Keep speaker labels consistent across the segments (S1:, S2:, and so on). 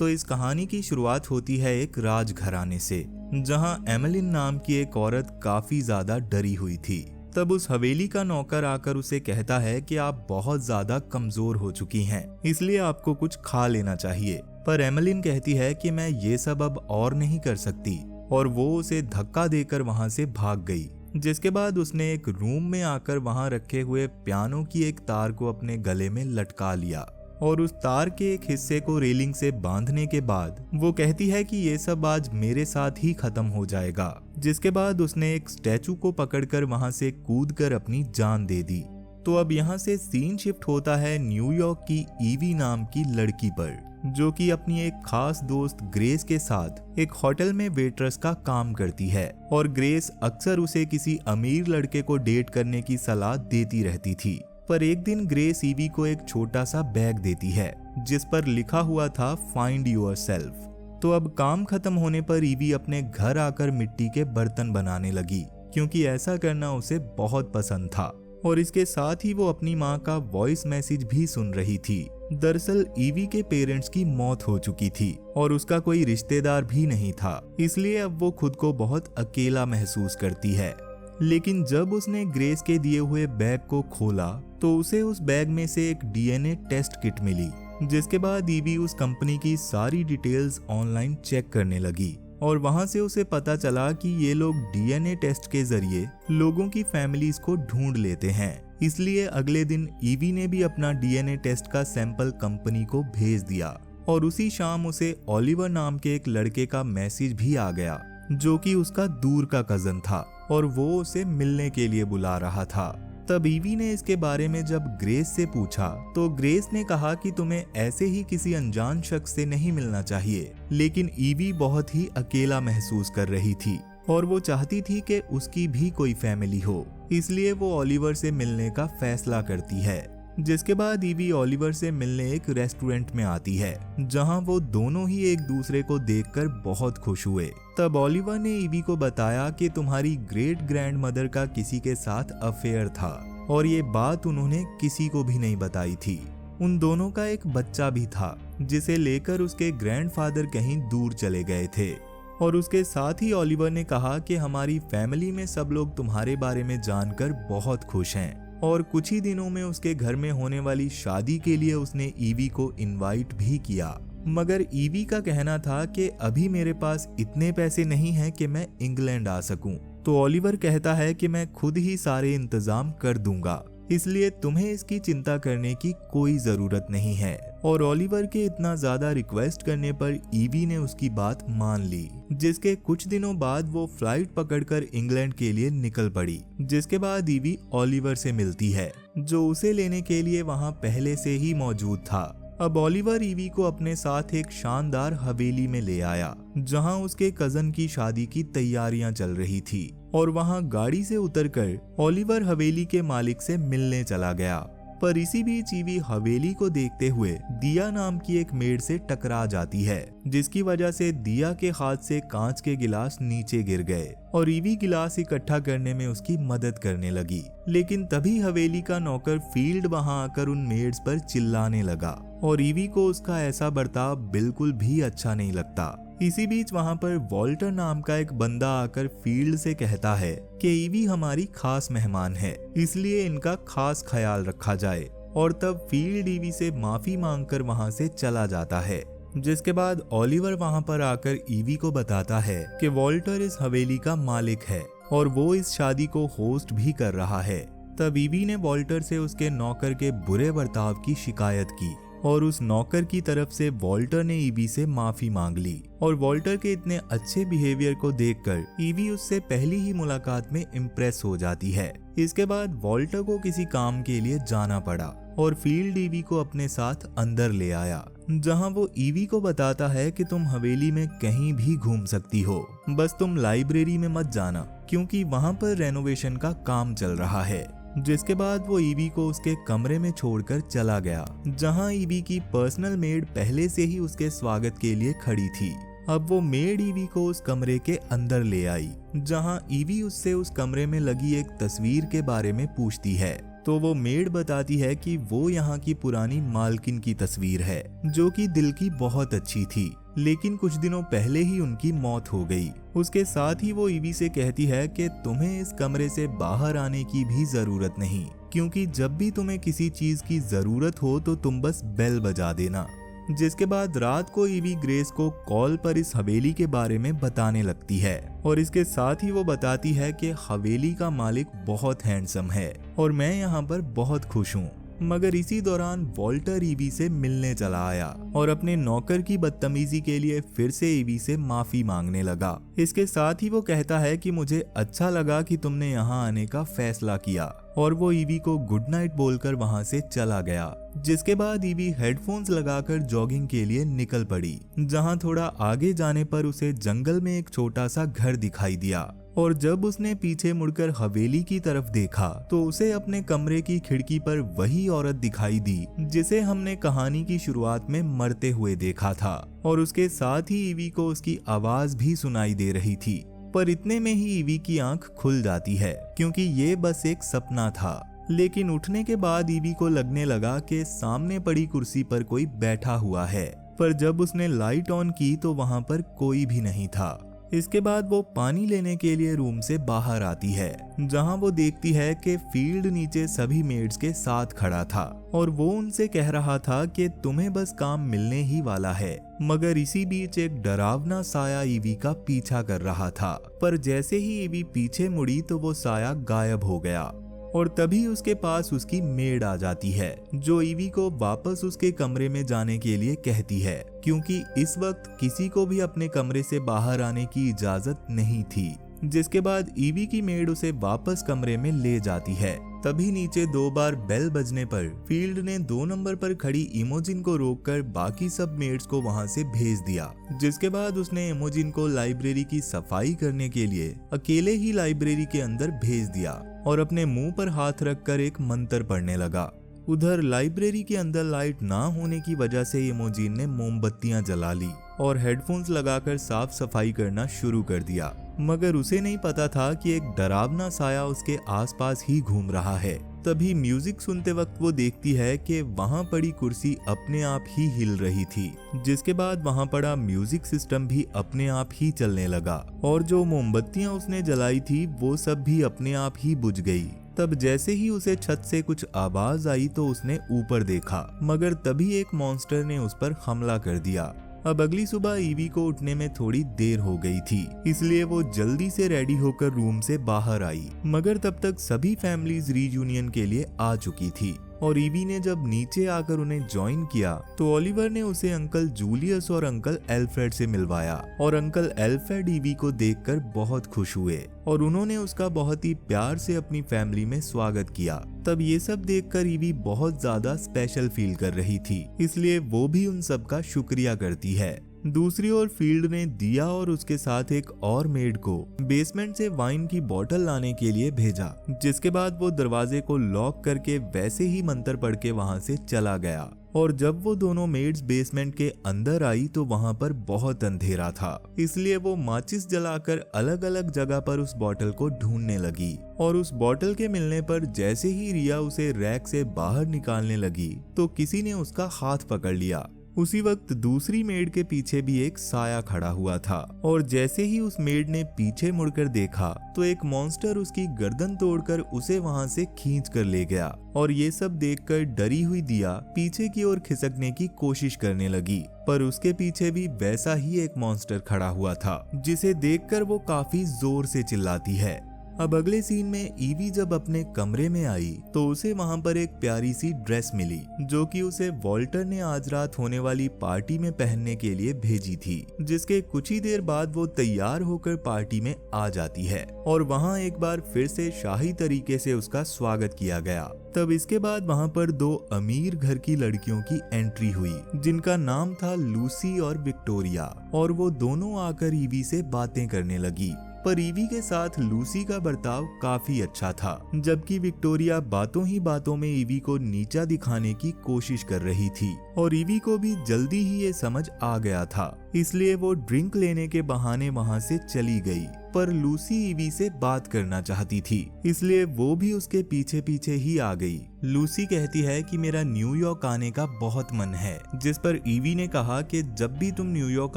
S1: तो इस कहानी की शुरुआत होती है एक राजघराने से, जहां एमिलिन नाम की एक औरत काफी ज्यादा डरी हुई थी। तब उस हवेली का नौकर आकर उसे कहता है कि आप बहुत ज्यादा कमजोर हो चुकी हैं, इसलिए आपको कुछ खा लेना चाहिए। पर एमिलिन कहती है कि मैं ये सब अब और नहीं कर सकती, और वो उसे धक्का देकर वहां से भाग गई। जिसके बाद उसने एक रूम में आकर वहां रखे हुए पियानो की एक तार को अपने गले में लटका लिया, और उस तार के एक हिस्से को रेलिंग से बांधने के बाद वो कहती है कि ये सब आज मेरे साथ ही खत्म हो जाएगा। जिसके बाद उसने एक स्टैचू को पकड़कर वहां से कूदकर अपनी जान दे दी। तो अब यहाँ से सीन शिफ्ट होता है न्यूयॉर्क की ईवी नाम की लड़की पर, जो कि अपनी एक खास दोस्त ग्रेस के साथ एक होटल में वेट्रेस का काम करती है। और ग्रेस अक्सर उसे किसी अमीर लड़के को डेट करने की सलाह देती रहती थी। पर एक दिन ग्रेस ईवी को एक छोटा सा बैग देती है, जिस पर लिखा हुआ था फाइंड योरसेल्फ। तो अब काम खत्म होने पर ईवी अपने घर आकर मिट्टी के बर्तन बनाने लगी, क्योंकि ऐसा करना उसे बहुत पसंद था। और इसके साथ ही वो अपनी माँ का वॉइस मैसेज भी सुन रही थी। दरअसल ईवी के पेरेंट्स की मौत हो चुकी थी और उसका कोई रिश्तेदार भी नहीं था, इसलिए अब वो खुद को बहुत अकेला महसूस करती है। लेकिन जब उसने ग्रेस के दिए हुए बैग को खोला तो उसे उस बैग में से एक डीएनए टेस्ट किट मिली। जिसके बाद ईवी उस कंपनी की सारी डिटेल्स ऑनलाइन चेक करने लगी, और वहां से उसे पता चला कि ये लोग डीएनए टेस्ट के जरिए लोगों की फैमिलीज को ढूंढ लेते हैं। इसलिए अगले दिन ईवी ने भी अपना डीएनए टेस्ट का सैंपल कंपनी को भेज दिया, और उसी शाम उसे ओलिवर नाम के एक लड़के का मैसेज भी आ गया, जो कि उसका दूर का कजन था, और वो उसे मिलने के लिए बुला रहा था। तब ईवी ने इसके बारे में जब ग्रेस से पूछा तो ग्रेस ने कहा कि तुम्हें ऐसे ही किसी अनजान शख्स से नहीं मिलना चाहिए। लेकिन ईवी बहुत ही अकेला महसूस कर रही थी, और वो चाहती थी कि उसकी भी कोई फैमिली हो, इसलिए वो ओलिवर से मिलने का फैसला करती है। जिसके बाद ईवी ओलिवर से मिलने एक रेस्टोरेंट में आती है, जहां वो दोनों ही एक दूसरे को देखकर बहुत खुश हुए। तब ओलिवर ने ईवी को बताया कि तुम्हारी ग्रेट ग्रैंड मदर का किसी के साथ अफेयर था, और ये बात उन्होंने किसी को भी नहीं बताई थी। उन दोनों का एक बच्चा भी था, जिसे लेकर उसके ग्रैंडफादर कहीं दूर चले गए थे। और उसके साथ ही ओलिवर ने कहा कि हमारी फैमिली में सब लोग तुम्हारे बारे में जानकर बहुत खुश हैं, और कुछ ही दिनों में उसके घर में होने वाली शादी के लिए उसने ईवी को इनवाइट भी किया। मगर ईवी का कहना था कि अभी मेरे पास इतने पैसे नहीं हैं कि मैं इंग्लैंड आ सकूं। तो ओलिवर कहता है कि मैं खुद ही सारे इंतजाम कर दूंगा, इसलिए तुम्हें इसकी चिंता करने की कोई जरूरत नहीं है। और ओलिवर के इतना ज्यादा रिक्वेस्ट करने पर ईवी ने उसकी बात मान ली। जिसके कुछ दिनों बाद वो फ्लाइट पकड़कर इंग्लैंड के लिए निकल पड़ी। जिसके बाद ईवी ओलिवर से मिलती है, जो उसे लेने के लिए वहां पहले से ही मौजूद था। अब ओलिवर ईवी को अपने साथ एक शानदार हवेली में ले आया, जहां उसके कजन की शादी की तैयारियां चल रही थी। और वहां गाड़ी से उतरकर ओलिवर हवेली के मालिक से मिलने चला गया। पर इसी बीच ईवी हवेली को देखते हुए दिया नाम की एक मेड से टकरा जाती है, जिसकी वजह से दिया के हाथ से कांच के गिलास नीचे गिर गए, और ईवी गिलास इकट्ठा करने में उसकी मदद करने लगी। लेकिन तभी हवेली का नौकर फील्ड वहां आकर उन मेड्स पर चिल्लाने लगा, और ईवी को उसका ऐसा बर्ताव बिल्कुल भी अच्छा नहीं लगता। इसी बीच वहां पर वॉल्टर नाम का एक बंदा आकर फील्ड से कहता है कि ईवी हमारी खास मेहमान है, इसलिए इनका खास ख्याल रखा जाए। और तब फील्ड ईवी से माफी मांगकर वहां से चला जाता है। जिसके बाद ओलिवर वहां पर आकर ईवी को बताता है कि वॉल्टर इस हवेली का मालिक है, और वो इस शादी को होस्ट भी कर रहा है। तब ईवी ने वॉल्टर से उसके नौकर के बुरे बर्ताव की शिकायत की, और उस नौकर की तरफ से वॉल्टर ने ईवी से माफी मांग ली। और वॉल्टर के इतने अच्छे बिहेवियर को देखकर ईवी उससे पहली ही मुलाकात में इम्प्रेस हो जाती है। इसके बाद वॉल्टर को किसी काम के लिए जाना पड़ा, और फील्ड ईवी को अपने साथ अंदर ले आया, जहां वो ईवी को बताता है कि तुम हवेली में कहीं भी घूम सकती हो, बस तुम लाइब्रेरी में मत जाना, क्योंकि वहां पर रेनोवेशन का काम चल रहा है। जिसके बाद वो ईवी को उसके कमरे में छोड़कर चला गया, जहां ईवी की पर्सनल मेड पहले से ही उसके स्वागत के लिए खड़ी थी। अब वो मेड ईवी को उस कमरे के अंदर ले आई, जहां ईवी उससे उस कमरे में लगी एक तस्वीर के बारे में पूछती है, तो वो मेड बताती है कि वो यहाँ की पुरानी मालकिन की तस्वीर है, जो कि दिल की बहुत अच्छी थी, लेकिन कुछ दिनों पहले ही उनकी मौत हो गई। उसके साथ ही वो ईवी से कहती है कि तुम्हें इस कमरे से बाहर आने की भी जरूरत नहीं, क्योंकि जब भी तुम्हें किसी चीज की जरूरत हो तो तुम बस बेल बजा देना। जिसके बाद रात को ईवी ग्रेस को कॉल पर इस हवेली के बारे में बताने लगती है, और इसके साथ ही वो बताती है कि हवेली का मालिक बहुत हैंडसम है और मैं यहाँ पर बहुत खुश हूँ। मगर इसी दौरान वॉल्टर ईवी से मिलने चला आया और अपने नौकर की बदतमीजी के लिए फिर से ईवी से माफी मांगने लगा। इसके साथ ही वो कहता है कि मुझे अच्छा लगा कि तुमने यहाँ आने का फैसला किया, और वो ईवी को गुड नाइट बोलकर वहाँ से चला गया। जिसके बाद ईवी हेडफोन्स लगाकर जॉगिंग के लिए निकल पड़ी, जहाँ थोड़ा आगे जाने पर उसे जंगल में एक छोटा सा घर दिखाई दिया, और जब उसने पीछे मुड़कर हवेली की तरफ देखा तो उसे अपने कमरे की खिड़की पर वही औरत दिखाई दी जिसे हमने कहानी की शुरुआत में मरते हुए देखा था, और उसके साथ ही ईवी को उसकी आवाज भी सुनाई दे रही थी। पर इतने में ही ईवी की आंख खुल जाती है, क्योंकि ये बस एक सपना था। लेकिन उठने के बाद ईवी को लगने लगा कि सामने पड़ी कुर्सी पर कोई बैठा हुआ है, पर जब उसने लाइट ऑन की तो वहां पर कोई भी नहीं था। इसके बाद वो पानी लेने के लिए रूम से बाहर आती है, जहां वो देखती है कि फील्ड नीचे सभी मेड्स के साथ खड़ा था, और वो उनसे कह रहा था कि तुम्हें बस काम मिलने ही वाला है। मगर इसी बीच एक डरावना साया ईवी का पीछा कर रहा था, पर जैसे ही ईवी पीछे मुड़ी तो वो साया गायब हो गया, और तभी उसके पास उसकी मेड आ जाती है, जो ईवी को वापस उसके कमरे में जाने के लिए कहती है, क्योंकि इस वक्त किसी को भी अपने कमरे से बाहर आने की इजाजत नहीं थी। जिसके बाद ईवी की मेड उसे वापस कमरे में ले जाती है। तभी नीचे 2 बार बेल बजने पर फील्ड ने 2 नंबर पर खड़ी इमोजिन को रोककर बाकी सब मेड्स को वहां से भेज दिया। जिसके बाद उसने इमोजिन को लाइब्रेरी की सफाई करने के लिए अकेले ही लाइब्रेरी के अंदर भेज दिया, और अपने मुंह पर हाथ रखकर एक मंत्र पढ़ने लगा। उधर लाइब्रेरी के अंदर लाइट ना होने की वजह से इमोजिन ने मोमबत्तियां जला ली और हेडफोन्स लगाकर साफ सफाई करना शुरू कर दिया। मगर उसे नहीं पता था कि एक डरावना साया उसके आसपास ही घूम रहा है। तभी म्यूजिक सुनते वक्त वो देखती है कि वहां पड़ी कुर्सी अपने आप ही हिल रही थी, जिसके बाद वहां पड़ा म्यूजिक सिस्टम भी अपने आप ही चलने लगा, और जो मोमबत्तियां उसने जलाई थी वो सब भी अपने आप ही बुझ गई। तब जैसे ही उसे छत से कुछ आवाज आई तो उसने ऊपर देखा, मगर तभी एक मॉन्स्टर ने उस पर हमला कर दिया। अब अगली सुबह ईवी को उठने में थोड़ी देर हो गई थी, इसलिए वो जल्दी से रेडी होकर रूम से बाहर आई। मगर तब तक सभी फैमिलीज रीयूनियन के लिए आ चुकी थी, और ईवी ने जब नीचे आकर उन्हें ज्वाइन किया तो ओलिवर ने उसे अंकल जूलियस और अंकल एल्फ्रेड से मिलवाया, और अंकल एल्फ्रेड ईवी को देखकर बहुत खुश हुए और उन्होंने उसका बहुत ही प्यार से अपनी फैमिली में स्वागत किया। तब ये सब देखकर ईवी बहुत ज्यादा स्पेशल फील कर रही थी, इसलिए वो भी उन सब का शुक्रिया करती है। दूसरी ओर फील्ड ने दिया और उसके साथ एक और मेड को बेसमेंट से वाइन की बोतल लाने के लिए भेजा, जिसके बाद वो दरवाजे को लॉक करके वैसे ही मंत्र पढ़ के वहां से चला गया। और जब वो दोनों मेड्स बेसमेंट के अंदर आई तो वहां पर बहुत अंधेरा था, इसलिए वो माचिस जलाकर अलग अलग जगह पर उस बोतल को ढूंढने लगी। और उस बोतल के मिलने पर जैसे ही रिया उसे रैक से बाहर निकालने लगी तो किसी ने उसका हाथ पकड़ लिया। उसी वक्त दूसरी मेड के पीछे भी एक साया खड़ा हुआ था, और जैसे ही उस मेड ने पीछे मुड़कर देखा तो एक मॉन्स्टर उसकी गर्दन तोड़कर उसे वहां से खींच कर ले गया। और ये सब देखकर डरी हुई दिया पीछे की ओर खिसकने की कोशिश करने लगी, पर उसके पीछे भी वैसा ही एक मॉन्स्टर खड़ा हुआ था, जिसे देखकर वो काफी जोर से चिल्लाती है। अब अगले सीन में ईवी जब अपने कमरे में आई तो उसे वहां पर एक प्यारी सी ड्रेस मिली, जो कि उसे वॉल्टर ने आज रात होने वाली पार्टी में पहनने के लिए भेजी थी। जिसके कुछ ही देर बाद वो तैयार होकर पार्टी में आ जाती है, और वहां एक बार फिर से शाही तरीके से उसका स्वागत किया गया। तब इसके बाद वहां पर 2 अमीर घर की लड़कियों की एंट्री हुई, जिनका नाम था लूसी और विक्टोरिया, और वो दोनों आकर ईवी से बातें करने लगी। पर ईवी के साथ लूसी का बर्ताव काफी अच्छा था, जबकि विक्टोरिया बातों ही बातों में ईवी को नीचा दिखाने की कोशिश कर रही थी। और ईवी को भी जल्दी ही ये समझ आ गया था, इसलिए वो ड्रिंक लेने के बहाने वहाँ से चली गई। पर लूसी ईवी से बात करना चाहती थी, इसलिए वो भी उसके पीछे पीछे ही आ गई। लूसी कहती है कि मेरा न्यूयॉर्क आने का बहुत मन है, जिस पर ईवी ने कहा कि जब भी तुम न्यूयॉर्क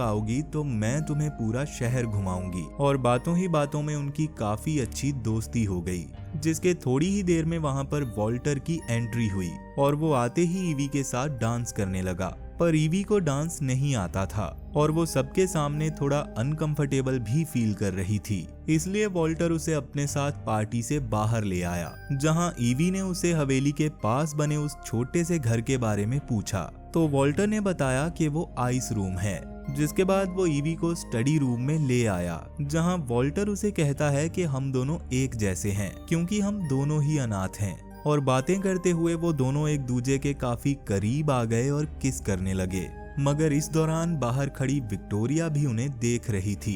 S1: आओगी तो मैं तुम्हें पूरा शहर घुमाऊंगी। और बातों ही बातों में उनकी काफी अच्छी दोस्ती हो गई, जिसके थोड़ी ही देर में वहाँ पर वॉल्टर की एंट्री हुई और वो आते ही ईवी के साथ डांस करने लगा। पर ईवी को डांस नहीं आता था और वो सबके सामने थोड़ा अनकंफर्टेबल भी फील कर रही थी, इसलिए वॉल्टर उसे अपने साथ पार्टी से बाहर ले आया, जहां ईवी ने उसे हवेली के पास बने उस छोटे से घर के बारे में पूछा। तो वॉल्टर ने बताया कि वो आइस रूम है, जिसके बाद वो ईवी को स्टडी रूम में ले आया, जहां वॉल्टर उसे कहता है कि हम दोनों एक जैसे हैं क्योंकि हम दोनों ही अनाथ हैं। और बातें करते हुए वो दोनों एक दूसरे के काफी करीब आ गए और किस करने लगे, मगर इस दौरान बाहर खड़ी विक्टोरिया भी उन्हें देख रही थी।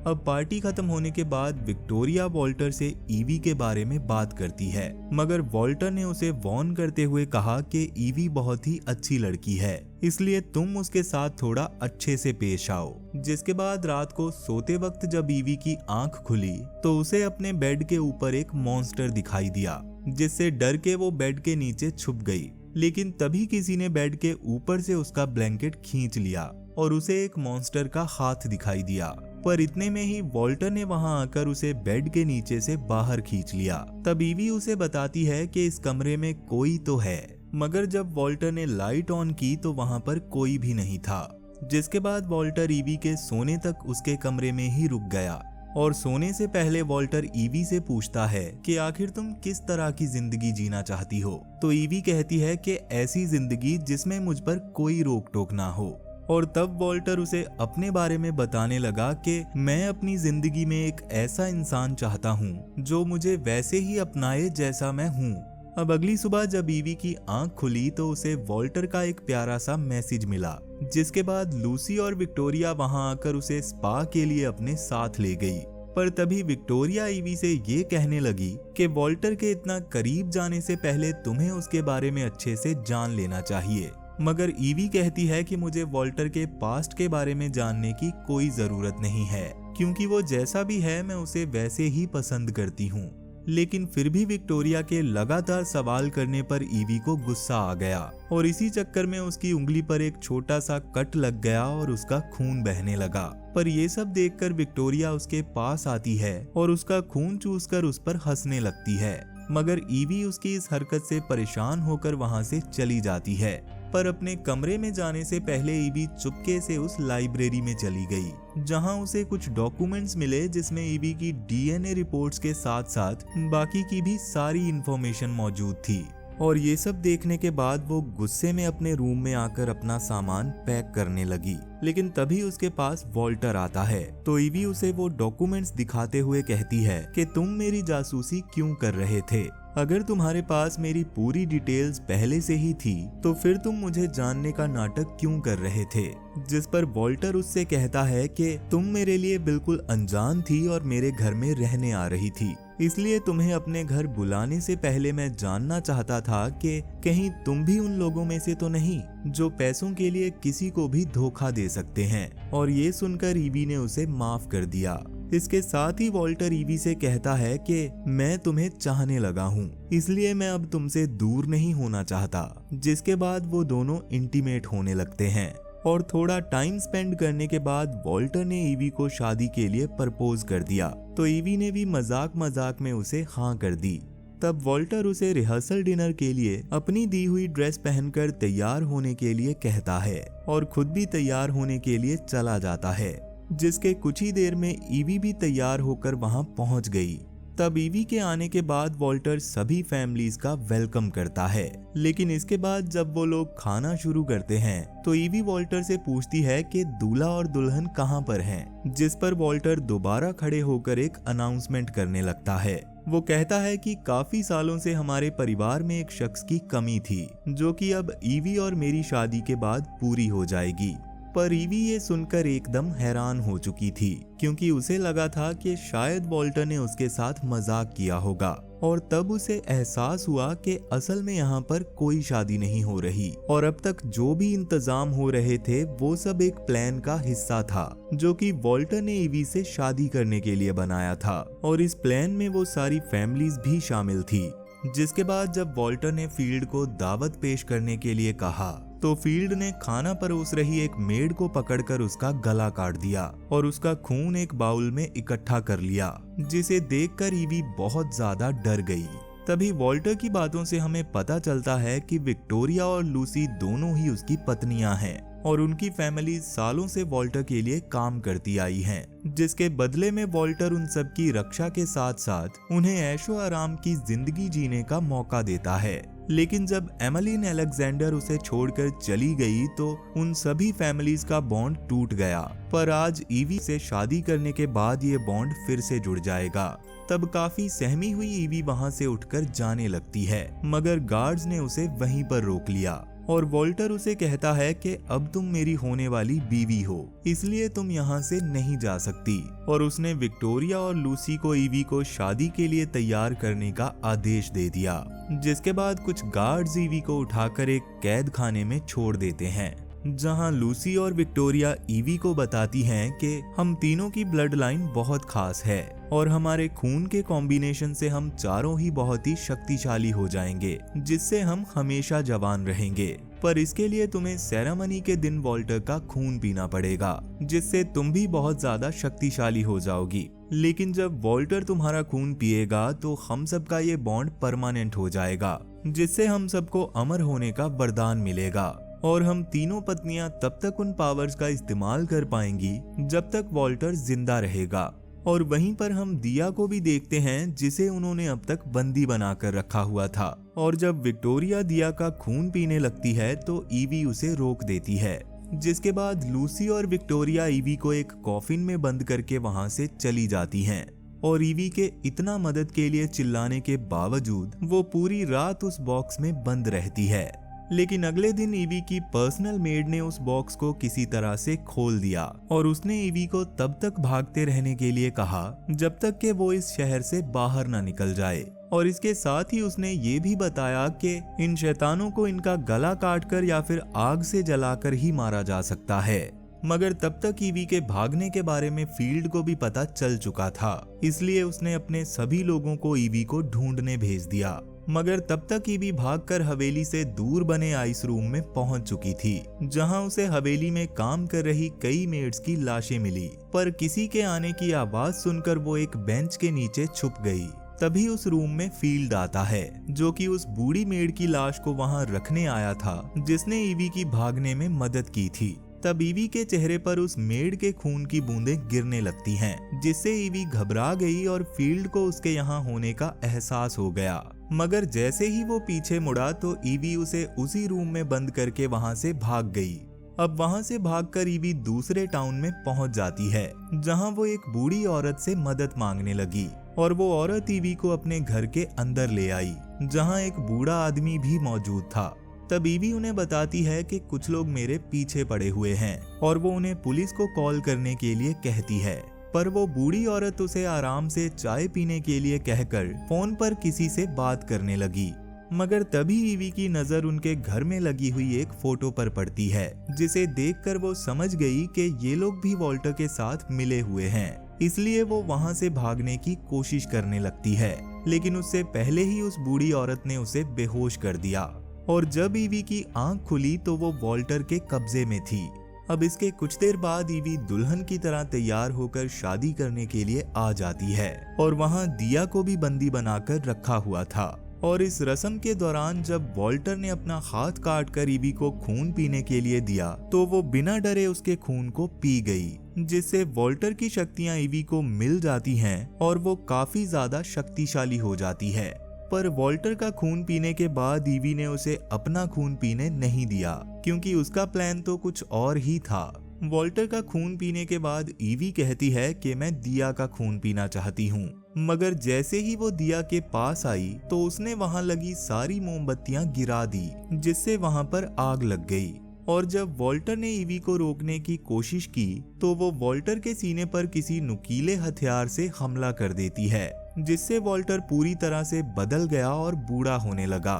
S1: अब पार्टी खत्म होने के बाद विक्टोरिया वॉल्टर से ईवी के बारे में बात करती है, मगर वॉल्टर ने उसे वॉर्न करते हुए कहा कि ईवी बहुत ही अच्छी लड़की है, इसलिए तुम उसके साथ थोड़ा अच्छे से पेश आओ। जिसके बाद रात को सोते वक्त जब ईवी की आंख खुली तो उसे अपने बेड के ऊपर एक मॉन्स्टर दिखाई दिया, जिससे डर के वो बेड के नीचे छुप गई। लेकिन तभी किसी ने बेड के ऊपर से उसका ब्लैंकेट खींच लिया और उसे एक मॉन्स्टर का हाथ दिखाई दिया। पर इतने में ही वॉल्टर ने वहां आकर उसे बेड के नीचे से बाहर खींच लिया। तब ईवी उसे बताती है कि इस कमरे में कोई तो है, मगर जब वॉल्टर ने लाइट ऑन की तो वहां पर कोई भी नहीं था। जिसके बाद वॉल्टर ईवी के सोने तक उसके कमरे में ही रुक गया और सोने से पहले वॉल्टर ईवी से पूछता है कि आखिर तुम किस तरह की जिंदगी जीना चाहती हो। तो ईवी कहती है कि ऐसी जिंदगी जिसमें मुझ पर कोई रोक टोक ना हो। और तब वॉल्टर उसे अपने बारे में बताने लगा कि मैं अपनी जिंदगी में एक ऐसा इंसान चाहता हूँ जो मुझे वैसे ही अपनाए जैसा मैं हूँ। अब अगली सुबह जब ईवी की आंख खुली तो उसे वॉल्टर का एक प्यारा सा मैसेज मिला, जिसके बाद लूसी और विक्टोरिया वहां आकर उसे स्पा के लिए अपने साथ ले गई। पर तभी विक्टोरिया ईवी से ये कहने लगी कि वॉल्टर के इतना करीब जाने से पहले तुम्हें उसके बारे में अच्छे से जान लेना चाहिए। मगर ईवी कहती है कि मुझे वॉल्टर के पास्ट के बारे में जानने की कोई जरूरत नहीं है, क्योंकि वो जैसा भी है मैं उसे वैसे ही पसंद करती हूँ। लेकिन फिर भी विक्टोरिया के लगातार सवाल करने पर ईवी को गुस्सा आ गया और इसी चक्कर में उसकी उंगली पर एक छोटा सा कट लग गया और उसका खून बहने लगा। पर ये सब देखकर विक्टोरिया उसके पास आती है और उसका खून चूसकर उस पर हंसने लगती है, मगर ईवी उसकी इस हरकत से परेशान होकर वहां से चली जाती है। पर अपने कमरे में जाने से पहले ईवी चुपके से उस लाइब्रेरी में चली गई, जहां उसे कुछ डॉक्यूमेंट्स मिले जिसमें ईवी की डीएनए रिपोर्ट्स के साथ साथ बाकी की भी सारी इंफॉर्मेशन मौजूद थी। और ये सब देखने के बाद वो गुस्से में अपने रूम में आकर अपना सामान पैक करने लगी। लेकिन तभी उसके पास वॉल्टर आता है, तो ईवी उसे वो डॉक्यूमेंट्स दिखाते हुए कहती है कि तुम मेरी जासूसी क्यों कर रहे थे। अगर तुम्हारे पास मेरी पूरी डिटेल्स पहले से ही थी तो फिर तुम मुझे जानने का नाटक क्यों कर रहे थे। जिस पर वॉल्टर उससे कहता है कि तुम मेरे लिए बिल्कुल अनजान थी और मेरे घर में रहने आ रही थी, इसलिए तुम्हें अपने घर बुलाने से पहले मैं जानना चाहता था कि कहीं तुम भी उन लोगों में से तो नहीं जो पैसों के लिए किसी को भी धोखा दे सकते हैं। और ये सुनकर ईवी ने उसे माफ कर दिया। इसके साथ ही वॉल्टर ईवी से कहता है कि मैं तुम्हें चाहने लगा हूँ, इसलिए मैं अब तुमसे दूर नहीं होना चाहता। जिसके बाद वो दोनों इंटीमेट होने लगते हैं और थोड़ा टाइम स्पेंड करने के बाद वॉल्टर ने ईवी को शादी के लिए प्रपोज कर दिया, तो ईवी ने भी मजाक मजाक में उसे हाँ कर दी। तब वॉल्टर उसे रिहर्सल डिनर के लिए अपनी दी हुई ड्रेस पहनकर तैयार होने के लिए कहता है और खुद भी तैयार होने के लिए चला जाता है। जिसके कुछ ही देर में ईवी भी तैयार होकर वहां पहुंच गई। तब ईवी के आने के बाद वॉल्टर सभी फैमिलीज का वेलकम करता है। लेकिन इसके बाद जब वो लोग खाना शुरू करते हैं तो ईवी वॉल्टर से पूछती है कि दूल्हा और दुल्हन कहां पर हैं। जिस पर वॉल्टर दोबारा खड़े होकर एक अनाउंसमेंट करने लगता है। वो कहता है कि काफी सालों से हमारे परिवार में एक शख्स की कमी थी, जो कि अब ईवी और मेरी शादी के बाद पूरी हो जाएगी। पर ईवी ये सुनकर एकदम हैरान हो चुकी थी, क्योंकि उसे लगा था कि शायद वॉल्टर ने उसके साथ मजाक किया होगा। और तब उसे एहसास हुआ कि असल में यहाँ पर कोई शादी नहीं हो रही, और अब तक जो भी इंतजाम हो रहे थे वो सब एक प्लान का हिस्सा था, जो कि वॉल्टर ने ईवी से शादी करने के लिए बनाया था। और इस प्लान में वो सारी फैमिलीज भी शामिल थी। जिसके बाद जब वॉल्टर ने फील्ड को दावत पेश करने के लिए कहा, तो फील्ड ने खाना परोस रही एक मेड को पकड़कर उसका गला काट दिया और उसका खून एक बाउल में इकट्ठा कर लिया, जिसे देखकर ईवी बहुत ज्यादा डर गई। तभी वॉल्टर की बातों से हमें पता चलता है कि विक्टोरिया और लूसी दोनों ही उसकी पत्नियां हैं और उनकी फैमिली सालों से वॉल्टर के लिए काम करती आई हैं, जिसके बदले में वॉल्टर उन सब की रक्षा के साथ साथ उन्हें ऐशो आराम की जिंदगी जीने का मौका देता है। लेकिन जब एमलिन अलेक्जेंडर उसे छोड़कर चली गई तो उन सभी फैमिलीज का बॉन्ड टूट गया। पर आज ईवी से शादी करने के बाद ये बॉन्ड फिर से जुड़ जाएगा। तब काफी सहमी हुई ईवी वहां से उठकर जाने लगती है, मगर गार्ड्स ने उसे वहीं पर रोक लिया और वॉल्टर उसे कहता है कि अब तुम मेरी होने वाली बीवी हो, इसलिए तुम यहाँ से नहीं जा सकती। और उसने विक्टोरिया और लूसी को ईवी को शादी के लिए तैयार करने का आदेश दे दिया। जिसके बाद कुछ गार्ड्स ईवी को उठाकर एक कैद खाने में छोड़ देते हैं, जहां लूसी और विक्टोरिया ईवी को बताती हैं कि हम तीनों की ब्लड लाइन बहुत खास है और हमारे खून के कॉम्बिनेशन से हम चारों ही बहुत ही शक्तिशाली हो जाएंगे, जिससे हम हमेशा जवान रहेंगे। पर इसके लिए तुम्हें सेरेमनी के दिन वॉल्टर का खून पीना पड़ेगा, जिससे तुम भी बहुत ज्यादा शक्तिशाली हो जाओगी। लेकिन जब वॉल्टर तुम्हारा खून पिएगा तो हम सबका ये बॉन्ड परमानेंट हो जाएगा, जिससे हम सबको अमर होने का वरदान मिलेगा और हम तीनों पत्नियां तब तक उन पावर्स का इस्तेमाल कर पाएंगी जब तक वॉल्टर जिंदा रहेगा। और वहीं पर हम दिया को भी देखते हैं, जिसे उन्होंने अब तक बंदी बनाकर रखा हुआ था। और जब विक्टोरिया दिया का खून पीने लगती है तो ईवी उसे रोक देती है। जिसके बाद लूसी और विक्टोरिया ईवी को एक कॉफिन में बंद करके वहां से चली जाती हैं। और ईवी के इतना मदद के लिए चिल्लाने के बावजूद वो पूरी रात उस बॉक्स में बंद रहती है। लेकिन अगले दिन ईवी की पर्सनल मेड ने उस बॉक्स को किसी तरह से खोल दिया और उसने ईवी को तब तक भागते रहने के लिए कहा जब तक कि वो इस शहर से बाहर ना निकल जाए। और इसके साथ ही उसने ये भी बताया कि इन शैतानों को इनका गला काटकर या फिर आग से जलाकर ही मारा जा सकता है। मगर तब तक ईवी के भागने के बारे में फील्ड को भी पता चल चुका था, इसलिए उसने अपने सभी लोगों को ईवी को ढूंढने भेज दिया। मगर तब तक ईवी भागकर हवेली से दूर बने आइस रूम में पहुंच चुकी थी, जहां उसे हवेली में काम कर रही कई मेड्स की लाशें मिली। पर किसी के आने की आवाज सुनकर वो एक बेंच के नीचे छुप गई। तभी उस रूम में फील्ड आता है, जो कि उस बूढ़ी मेड की लाश को वहां रखने आया था, जिसने ईवी की भागने में मदद की थी। तब ईवी के चेहरे पर उस मेड के खून की बूंदें गिरने लगती हैं, जिससे ईवी घबरा गई और फील्ड को उसके यहाँ होने का एहसास हो गया। मगर जैसे ही वो पीछे मुड़ा तो ईवी उसे उसी रूम में बंद करके वहां से भाग गई। अब वहां से भागकर ईवी दूसरे टाउन में पहुंच जाती है, जहां वो एक बूढ़ी औरत से मदद मांगने लगी और वो औरत ईवी को अपने घर के अंदर ले आई, जहां एक बूढ़ा आदमी भी मौजूद था। तब ईवी उन्हें बताती है कि कुछ लोग मेरे पीछे पड़े हुए हैं और वो उन्हें पुलिस को कॉल करने के लिए कहती है। पर वो बूढ़ी औरत उसे आराम से चाय पीने के लिए कहकर फोन पर किसी से बात करने लगी। मगर तभी ईवी की नजर उनके घर में लगी हुई एक फोटो पर पड़ती है, जिसे देखकर वो समझ गई कि ये लोग भी वॉल्टर के साथ मिले हुए हैं। इसलिए वो वहां से भागने की कोशिश करने लगती है, लेकिन उससे पहले ही उस बूढ़ी औरत ने उसे बेहोश कर दिया। और जब ईवी की आंख खुली तो वो वॉल्टर के कब्जे में थी। अब इसके कुछ देर बाद ईवी दुल्हन की तरह तैयार होकर शादी करने के लिए आ जाती है और वहां दिया को भी बंदी बनाकर रखा हुआ था। और इस रस्म के दौरान जब वॉल्टर ने अपना हाथ काट कर ईवी को खून पीने के लिए दिया तो वो बिना डरे उसके खून को पी गई, जिससे वॉल्टर की शक्तियां ईवी को मिल जाती हैं और वो काफी ज्यादा शक्तिशाली हो जाती है। पर वॉल्टर का खून पीने के बाद ईवी ने उसे अपना खून पीने नहीं दिया, क्योंकि उसका प्लान तो कुछ और ही था। वॉल्टर का खून पीने के बाद ईवी कहती है कि मैं दिया का खून पीना चाहती हूँ। मगर जैसे ही वो दिया के पास आई तो उसने वहां लगी सारी मोमबत्तियां गिरा दी, जिससे वहां पर आग लग गई। और जब वॉल्टर ने ईवी को रोकने की कोशिश की तो वो वॉल्टर के सीने पर किसी नुकीले हथियार से हमला कर देती है, जिससे वॉल्टर पूरी तरह से बदल गया और बूढ़ा होने लगा।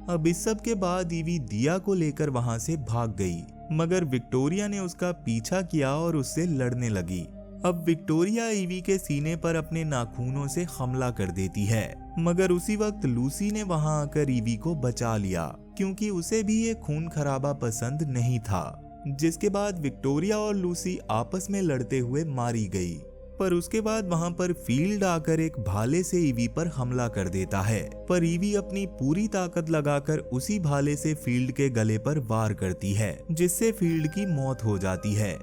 S1: अब इस सब के बाद ईवी दिया को लेकर वहां से भाग गई, मगर विक्टोरिया ने उसका पीछा किया और उससे लड़ने लगी। अब विक्टोरिया ईवी के सीने पर अपने नाखूनों से हमला कर देती है, मगर उसी वक्त लूसी ने वहां आकर ईवी को बचा लिया, क्योंकि उसे भी ये खून खराबा पसंद नहीं था। जिसके बाद विक्टोरिया और लूसी आपस में लड़ते हुए मारी गई। पर उसके बाद वहां पर फील्ड आकर एक भाले से ईवी पर हमला कर देता है, पर ईवी अपनी पूरी ताकत लगाकर उसी भाले से फील्ड के गले पर वार करती है, जिससे फील्ड की मौत हो जाती है।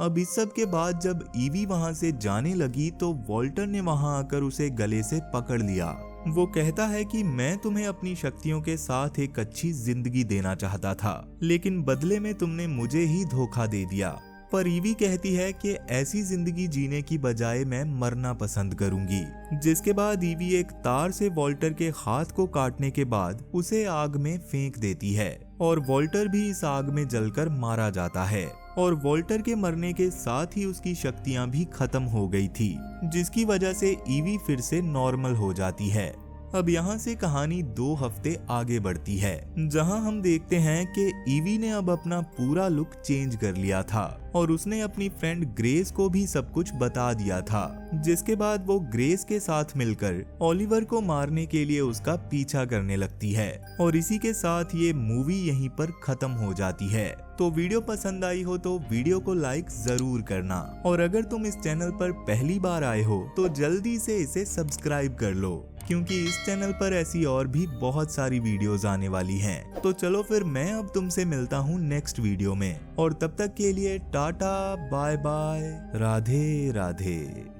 S1: अब इस सब के बाद जब ईवी वहां से जाने लगी तो वॉल्टर ने वहां आकर उसे गले से पकड़ लिया। वो कहता है कि मैं तुम्हें अपनी शक्तियों के साथ एक अच्छी जिंदगी देना चाहता था, लेकिन बदले में तुमने मुझे ही धोखा दे दिया। पर ईवी कहती है कि ऐसी जिंदगी जीने की बजाय मैं मरना पसंद करूंगी। जिसके बाद ईवी एक तार से वॉल्टर के हाथ को काटने के बाद उसे आग में फेंक देती है और वॉल्टर भी इस आग में जलकर मारा जाता है। और वॉल्टर के मरने के साथ ही उसकी शक्तियां भी खत्म हो गई थी, जिसकी वजह से ईवी फिर से नॉर्मल हो जाती है। अब यहाँ से कहानी 2 हफ्ते आगे बढ़ती है, जहाँ हम देखते हैं कि ईवी ने अब अपना पूरा लुक चेंज कर लिया था और उसने अपनी फ्रेंड ग्रेस को भी सब कुछ बता दिया था। जिसके बाद वो ग्रेस के साथ मिलकर ओलिवर को मारने के लिए उसका पीछा करने लगती है। और इसी के साथ ये मूवी यहीं पर खत्म हो जाती है। तो वीडियो पसंद आई हो तो वीडियो को लाइक जरूर करना, और अगर तुम इस चैनल पर पहली बार आए हो तो जल्दी से इसे सब्सक्राइब कर लो, क्योंकि इस चैनल पर ऐसी और भी बहुत सारी वीडियोस आने वाली हैं। तो चलो फिर मैं अब तुमसे मिलता हूँ नेक्स्ट वीडियो में, और तब तक के लिए tata bye bye, Radhe Radhe.